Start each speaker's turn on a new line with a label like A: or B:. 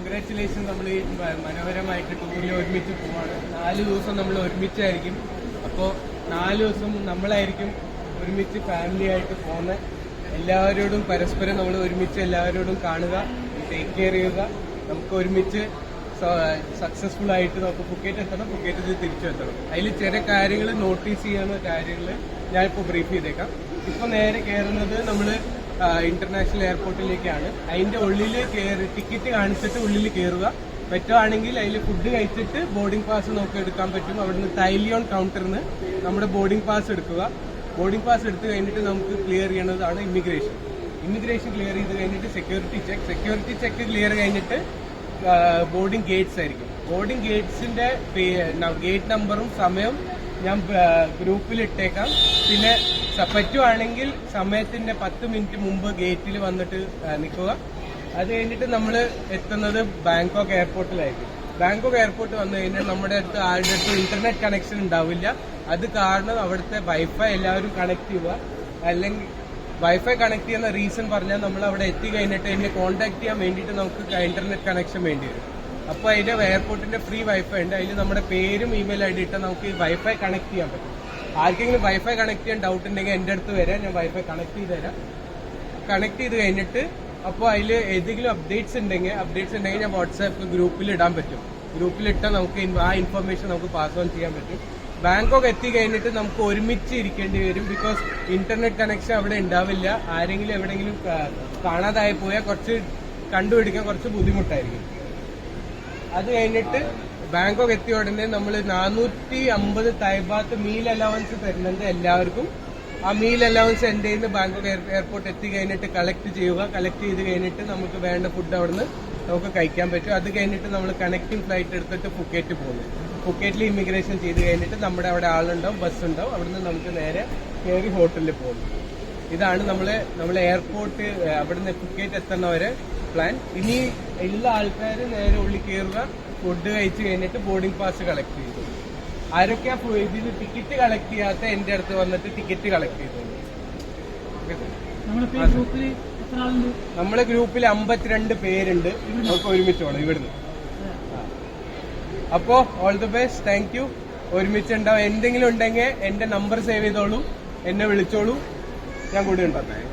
A: Congratulation. നമ്മൾ ഈ മനോഹരമായിട്ട് ടൂറിൽ ഒരുമിച്ച് പോവാണ്. 4 ദിവസം നമ്മൾ ഒരുമിച്ചായിരിക്കും. അപ്പോൾ 4 ദിവസം നമ്മളായിരിക്കും ഒരുമിച്ച് ഫാമിലി ആയിട്ട് പോകുന്നത്. എല്ലാവരോടും പരസ്പരം നമ്മൾ ഒരുമിച്ച് എല്ലാവരോടും കാണുക, ടേക്ക് കെയർ ചെയ്യുക. നമുക്ക് ഒരുമിച്ച് സക്സസ്ഫുൾ ആയിട്ട് നമുക്ക് ഫുക്കറ്റ് എത്തണം, ഫുക്കറ്റിൽ തിരിച്ചു എത്തണം. അതിൽ ചില കാര്യങ്ങൾ നോട്ടീസ് ചെയ്യുന്ന കാര്യങ്ങൾ ഞാനിപ്പോൾ ബ്രീഫ് ചെയ്തേക്കാം. ഇപ്പോൾ നേരെ കയറുന്നത് നമ്മൾ ഇന്റർനാഷണൽ എയർപോർട്ടിലേക്കാണ്. അതിന്റെ ഉള്ളിൽ ടിക്കറ്റ് കാണിച്ചിട്ട് ഉള്ളിൽ കയറുക. പറ്റുവാണെങ്കിൽ അതിൽ ഫുഡ് കഴിച്ചിട്ട് ബോർഡിംഗ് പാസ് നമുക്ക് എടുക്കാൻ പറ്റും. അവിടുന്ന് തൈലിയോൺ കൗണ്ടറിൽ നിന്ന് നമ്മുടെ ബോർഡിംഗ് പാസ് എടുക്കുക. ബോർഡിംഗ് പാസ് എടുത്തു കഴിഞ്ഞിട്ട് നമുക്ക് ക്ലിയർ ചെയ്യണതാണ് ഇമിഗ്രേഷൻ. ഇമിഗ്രേഷൻ ക്ലിയർ ചെയ്ത് കഴിഞ്ഞിട്ട് സെക്യൂരിറ്റി ചെക്ക് ക്ലിയർ കഴിഞ്ഞിട്ട് ബോർഡിംഗ് ഗേറ്റ്സ് ആയിരിക്കും. ബോർഡിംഗ് ഗേറ്റ്സിന്റെ ഗേറ്റ് നമ്പറും സമയവും ഞാൻ ഗ്രൂപ്പിൽ ഇട്ടേക്കാം. പിന്നെ പറ്റുവാണെങ്കിൽ സമയത്തിന്റെ 10 മിനിറ്റ് മുമ്പ് ഗേറ്റിൽ വന്നിട്ട് നിൽക്കുക. അത് കഴിഞ്ഞിട്ട് നമ്മൾ എത്തുന്നത് ബാങ്കോക്ക് എയർപോർട്ടിലായിരിക്കും. ബാങ്കോക്ക് എയർപോർട്ട് വന്നു കഴിഞ്ഞാൽ നമ്മുടെ അടുത്ത് ആരുടെ അടുത്തും ഇന്റർനെറ്റ് കണക്ഷൻ ഉണ്ടാവില്ല. അത് കാരണം അവിടുത്തെ വൈഫൈ എല്ലാവരും കണക്ട് ചെയ്യുക. അല്ലെങ്കിൽ വൈഫൈ കണക്ട് ചെയ്യുന്ന റീസൺ പറഞ്ഞാൽ നമ്മൾ അവിടെ എത്തി കഴിഞ്ഞിട്ട് എന്നെ കോൺടാക്ട് ചെയ്യാൻ വേണ്ടിയിട്ട് നമുക്ക് ഇന്റർനെറ്റ് കണക്ഷൻ വേണ്ടി വരും. അപ്പോൾ അതിന്റെ എയർപോർട്ടിന്റെ ഫ്രീ വൈഫൈ ഉണ്ട്. അതിൽ നമ്മുടെ പേരും ഇമെയിൽ ഐ ഡി ഇട്ടാൽ നമുക്ക് ഈ വൈഫൈ കണക്ട് ചെയ്യാൻ പറ്റും. ആർക്കെങ്കിലും വൈഫൈ കണക്ട് ചെയ്യാൻ ഡൗട്ട് ഉണ്ടെങ്കിൽ എൻ്റെ അടുത്ത് വരാം, ഞാൻ വൈഫൈ കണക്ട് ചെയ്ത് തരാം. കണക്ട് ചെയ്ത് കഴിഞ്ഞിട്ട് അപ്പോൾ അതിൽ ഏതെങ്കിലും അപ്ഡേറ്റ്സ് ഉണ്ടെങ്കിൽ ഞാൻ വാട്സാപ്പ് ഗ്രൂപ്പിൽ ഇടാൻ പറ്റും. ഗ്രൂപ്പിലിട്ടാൽ നമുക്ക് ആ ഇൻഫർമേഷൻ നമുക്ക് പാസ് ഓൺ ചെയ്യാൻ പറ്റും. ബാങ്കോക്ക് എത്തി കഴിഞ്ഞിട്ട് നമുക്ക് ഒരുമിച്ച് ഇരിക്കേണ്ടി വരും. ബിക്കോസ് ഇന്റർനെറ്റ് കണക്ഷൻ അവിടെ ഉണ്ടാവില്ല. ആരെങ്കിലും എവിടെയെങ്കിലും കാണാതായി പോയാൽ കണ്ടുപിടിക്കാൻ കുറച്ച് ബുദ്ധിമുട്ടായിരിക്കും. അത് കഴിഞ്ഞിട്ട് ബാങ്കോക്ക് എത്തിയ ഉടനെ നമ്മൾ 450 തൈബാത്ത് മീൽ അലവൻസ് തരുന്നുണ്ട് എല്ലാവർക്കും. ആ മീൽ അലവൻസ് എൻ്റെ നിന്ന് ബാങ്കോക്ക് എയർപോർട്ട് എത്തി കഴിഞ്ഞിട്ട് കളക്ട് ചെയ്യുക. കളക്ട് ചെയ്ത് കഴിഞ്ഞിട്ട് നമുക്ക് വേണ്ട ഫുഡ് അവിടുന്ന് നമുക്ക് കഴിക്കാൻ പറ്റും. അത് കഴിഞ്ഞിട്ട് നമ്മൾ കണക്റ്റിംഗ് ഫ്ലൈറ്റ് എടുത്തിട്ട് ഫുക്കറ്റ് പോകുന്നു. ഫുക്കറ്റിൽ ഇമിഗ്രേഷൻ ചെയ്ത് കഴിഞ്ഞിട്ട് നമ്മുടെ അവിടെ ആളുണ്ടാവും, ബസ് ഉണ്ടാവും. അവിടുന്ന് നമുക്ക് നേരെ കയറി ഹോട്ടലിൽ പോകുന്നു. ഇതാണ് നമ്മൾ എയർപോർട്ട് അവിടുന്ന് ഫുക്കറ്റ് എത്തുന്നവരെ പ്ലാൻ. ഇനി എല്ലാ ആൾക്കാരും നേരെ ഉള്ളിൽ കയറുക, ഫുഡ് കഴിച്ച് കഴിഞ്ഞിട്ട് ബോർഡിംഗ് പാസ് കളക്ട് ചെയ്തു. ആരൊക്കെയാ ഇതിൽ ടിക്കറ്റ് കളക്ട് ചെയ്യാത്ത എൻ്റെ അടുത്ത് വന്നിട്ട് ടിക്കറ്റ് കളക്ട് ചെയ്തു. നമ്മളെ ഗ്രൂപ്പിൽ 52 പേരുണ്ട്. നമുക്ക് ഒരുമിച്ച് പോകണം ഇവിടുന്ന്. അപ്പോ all the best, thank you. ഒരുമിച്ചുണ്ടാവും. എന്തെങ്കിലും ഉണ്ടെങ്കിൽ എന്റെ നമ്പർ സേവ് ചെയ്തോളൂ, എന്നെ വിളിച്ചോളൂ, ഞാൻ കൂടെ ഉണ്ടാവും.